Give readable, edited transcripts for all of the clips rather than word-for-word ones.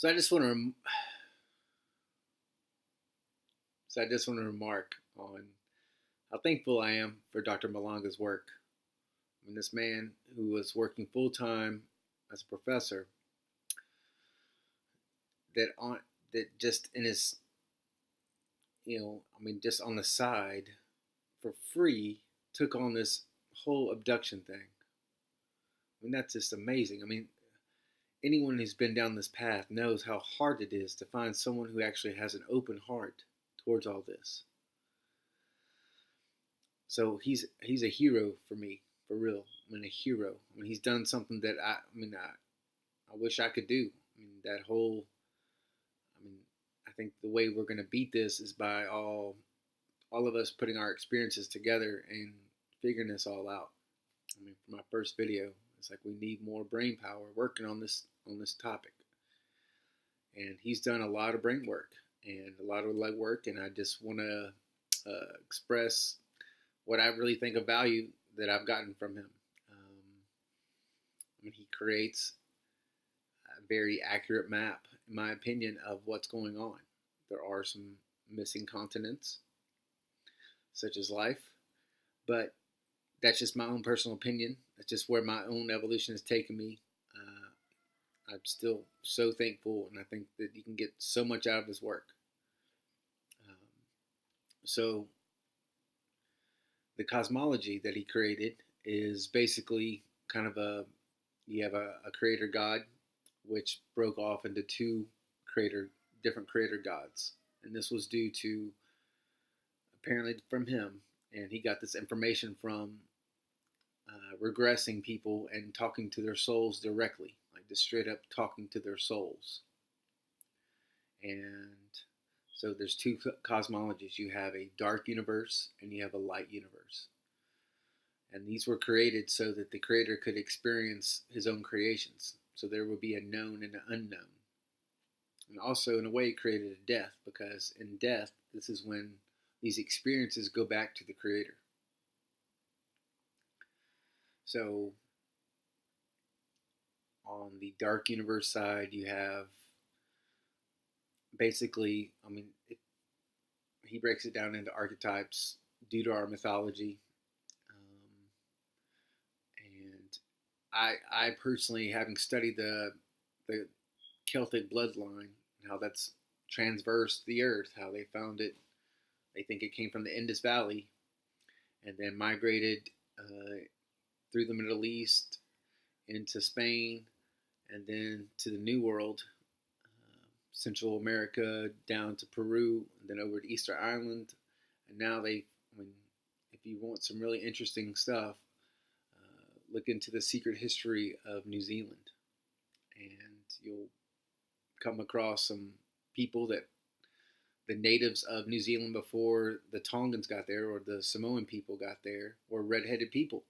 So I just want to so I just want to remark on how thankful I am for Dr. Malanga's work. I mean, this man who was working full time as a professor that on that just in his just on the side for free took on this whole abduction thing. I mean, that's just amazing. I mean, anyone who's been down this path knows how hard it is to find someone who actually has an open heart towards all this. So he's a hero for me, for real. I mean, a hero. I mean, he's done something that I wish I could do. I mean, that whole. I mean, I think the way we're gonna beat this is by all of us putting our experiences together and figuring this all out. I mean, for my first video, it's like we need more brain power working on this topic. And he's done a lot of brain work and a lot of leg work, and I just want to express what I really think of value that I've gotten from him. I mean, he creates a very accurate map, in my opinion, of what's going on. There are some missing continents, such as life, but that's just my own personal opinion. That's just where my own evolution has taken me. I'm still so thankful, and I think that you can get so much out of his work. Um, so the cosmology that he created is basically kind of you have a creator god, which broke off into two different creator gods, and this was due to apparently from him, and he got this information from regressing people and talking to their souls directly, like just straight up talking to their souls. And so there's two cosmologies. You have a dark universe and you have a light universe. And these were created so that the creator could experience his own creations. So there would be a known and an unknown. And also, in a way, it created a death, because in death, this is when these experiences go back to the creator. So on the dark universe side, you have basically, I mean, he breaks it down into archetypes due to our mythology. And I personally, having studied the Celtic bloodline, how that's transversed the earth, how they found it, they think it came from the Indus Valley and then migrated through the Middle East into Spain and then to the New World, Central America down to Peru, and then over to Easter Island. And now if you want some really interesting stuff, look into the secret history of New Zealand, and you'll come across some people that the natives of New Zealand before the Tongans got there or the Samoan people got there were redheaded people,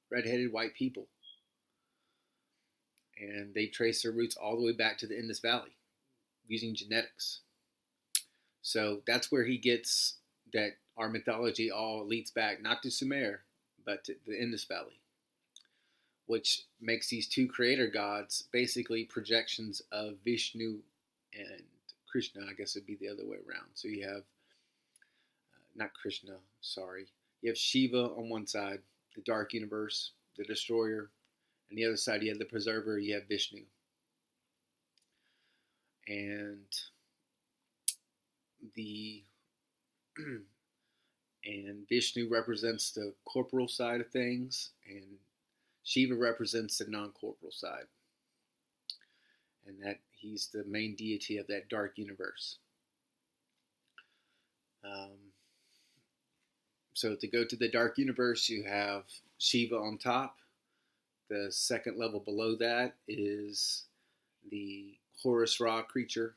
redheaded white people. And they trace their roots all the way back to the Indus Valley using genetics. So that's where he gets that our mythology all leads back, not to Sumer, but to the Indus Valley, which makes these two creator gods basically projections of Vishnu and Krishna. I guess it'd be the other way around. So you have, not Krishna, sorry. You have Shiva on one side, the dark universe, the destroyer. On the other side, you have the preserver, you have Vishnu. And and Vishnu represents the corporal side of things, and Shiva represents the non-corporal side. And that he's the main deity of that dark universe. So to go to the dark universe, you have Shiva on top. The second level below that is the Horus Ra creature,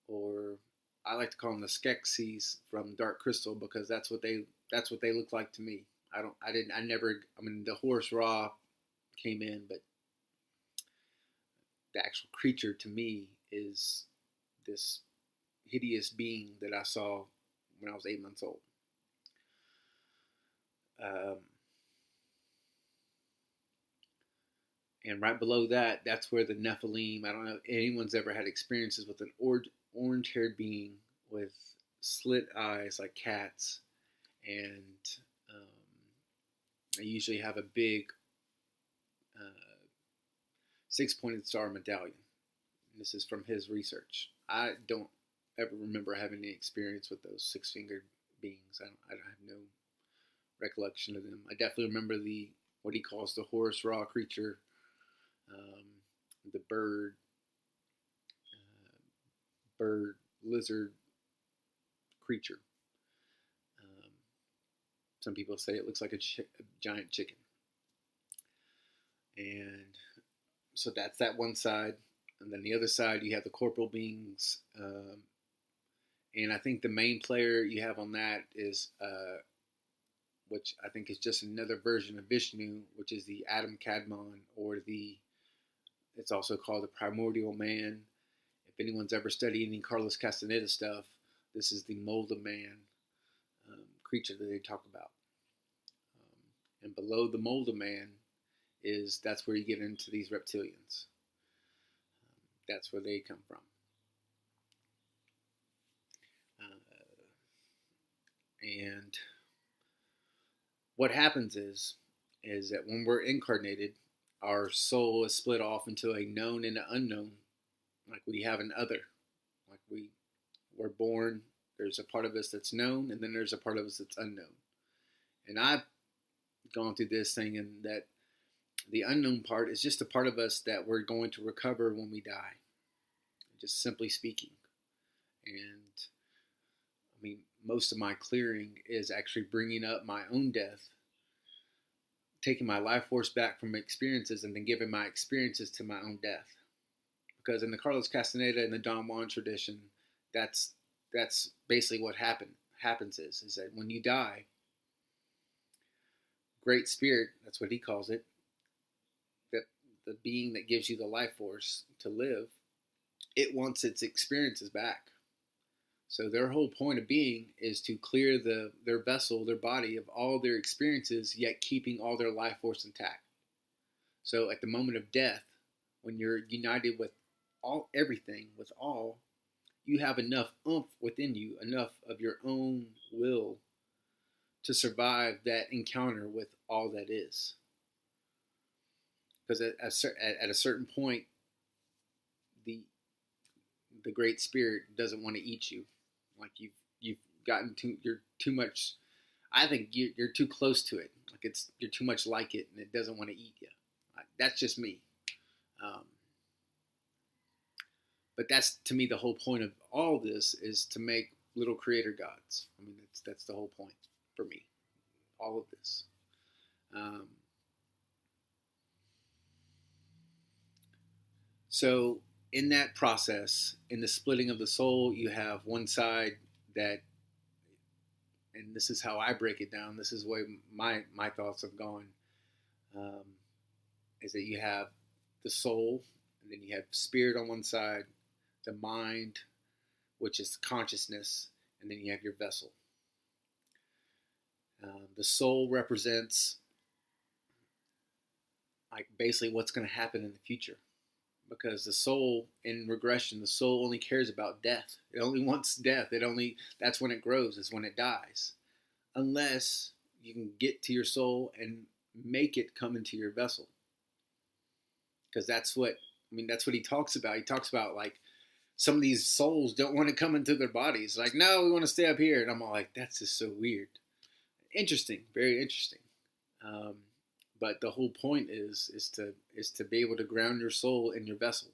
or I like to call them the Skeksis from Dark Crystal, because that's what they look like to me. I mean, the Horus Ra came in, but the actual creature to me is this hideous being that I saw when I was 8 months old. And right below that, that's where the Nephilim. I don't know if anyone's ever had experiences with an orange-haired being with slit eyes like cats, and um, they usually have a big uh, six-pointed star medallion. And this is from his research. I don't ever remember having any experience with those six-fingered beings. I have no recollection of them. I definitely remember the what he calls the Horus Ra creature, um, the bird lizard creature. Um, some people say it looks like a giant chicken, and so that's that one side. And then the other side, you have the corporal beings, and I think the main player you have on that is, which I think is just another version of Vishnu, which is the Adam Kadmon, or it's also called the primordial man. If anyone's ever studied any Carlos Castaneda stuff, this is the mold of man creature that they talk about. And below the mold of man that's where you get into these reptilians. That's where they come from. And what happens is that when we're incarnated, our soul is split off into a known and an unknown. Like we have an other. Like we're born, there's a part of us that's known, and then there's a part of us that's unknown. And I've gone through this thinking that the unknown part is just a part of us that we're going to recover when we die, just simply speaking. And I mean, most of my clearing is actually bringing up my own death, taking my life force back from experiences, and then giving my experiences to my own death. Because in the Carlos Castaneda and the Don Juan tradition, that's basically what happens is that when you die, Great Spirit, that's what he calls it, that the being that gives you the life force to live, it wants its experiences back. So their whole point of being is to clear their vessel, their body, of all their experiences, yet keeping all their life force intact. So at the moment of death, when you're united with everything, with all, you have enough oomph within you, enough of your own will to survive that encounter with all that is. Because at a certain point, the Great Spirit doesn't want to eat you. Like you've you're too much. I think you're too close to it. Like you're too much like it, and it doesn't want to eat you. That's just me. But that's, to me, the whole point of all this is to make little creator gods. I mean, that's the whole point for me. All of this. So in that process, in the splitting of the soul, you have one side that, and this is how I break it down, this is the way my thoughts have gone, is that you have the soul, and then you have spirit on one side, the mind, which is consciousness, and then you have your vessel. The soul represents like basically what's going to happen in the future. Because the soul, in regression, the soul only cares about death. It only wants death. That's when it grows, is when it dies. Unless you can get to your soul and make it come into your vessel. Because that's what he talks about. He talks about like some of these souls don't want to come into their bodies. Like, no, we want to stay up here. And I'm all like, that's just so weird. Interesting, very interesting. But the whole point is to be able to ground your soul in your vessel.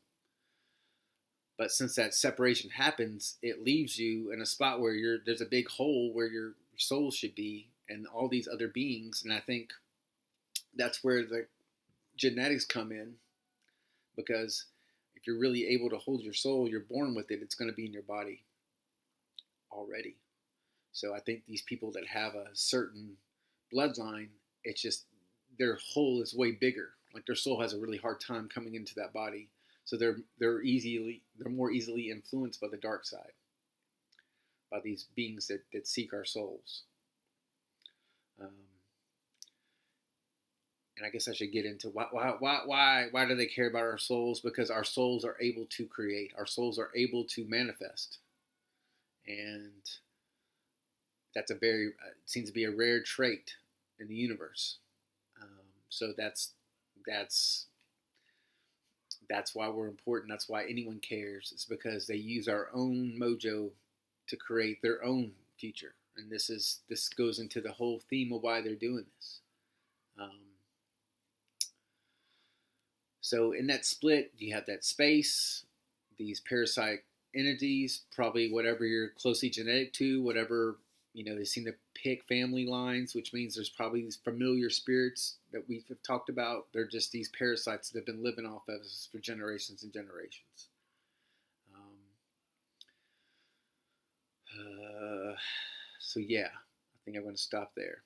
But since that separation happens, it leaves you in a spot where there's a big hole where your soul should be, and all these other beings. And I think that's where the genetics come in, because if you're really able to hold your soul, you're born with it. It's going to be in your body already. So I think these people that have a certain bloodline, it's just their hole is way bigger. Like their soul has a really hard time coming into that body, so they're more easily influenced by the dark side, by these beings that seek our souls. and I guess I should get into why do they care about our souls? Because our souls are able to create. Our souls are able to manifest, and that's a very it seems to be a rare trait in the universe. So that's that's why we're important. That's why anyone cares. It's because they use our own mojo to create their own future, and this goes into the whole theme of why they're doing this. Um, so in that split, you have that space, these parasite entities, probably whatever you're closely genetic to, whatever they seem to pick family lines, which means there's probably these familiar spirits that we've talked about. They're just these parasites that have been living off of us for generations and generations. So yeah, I think I'm going to stop there.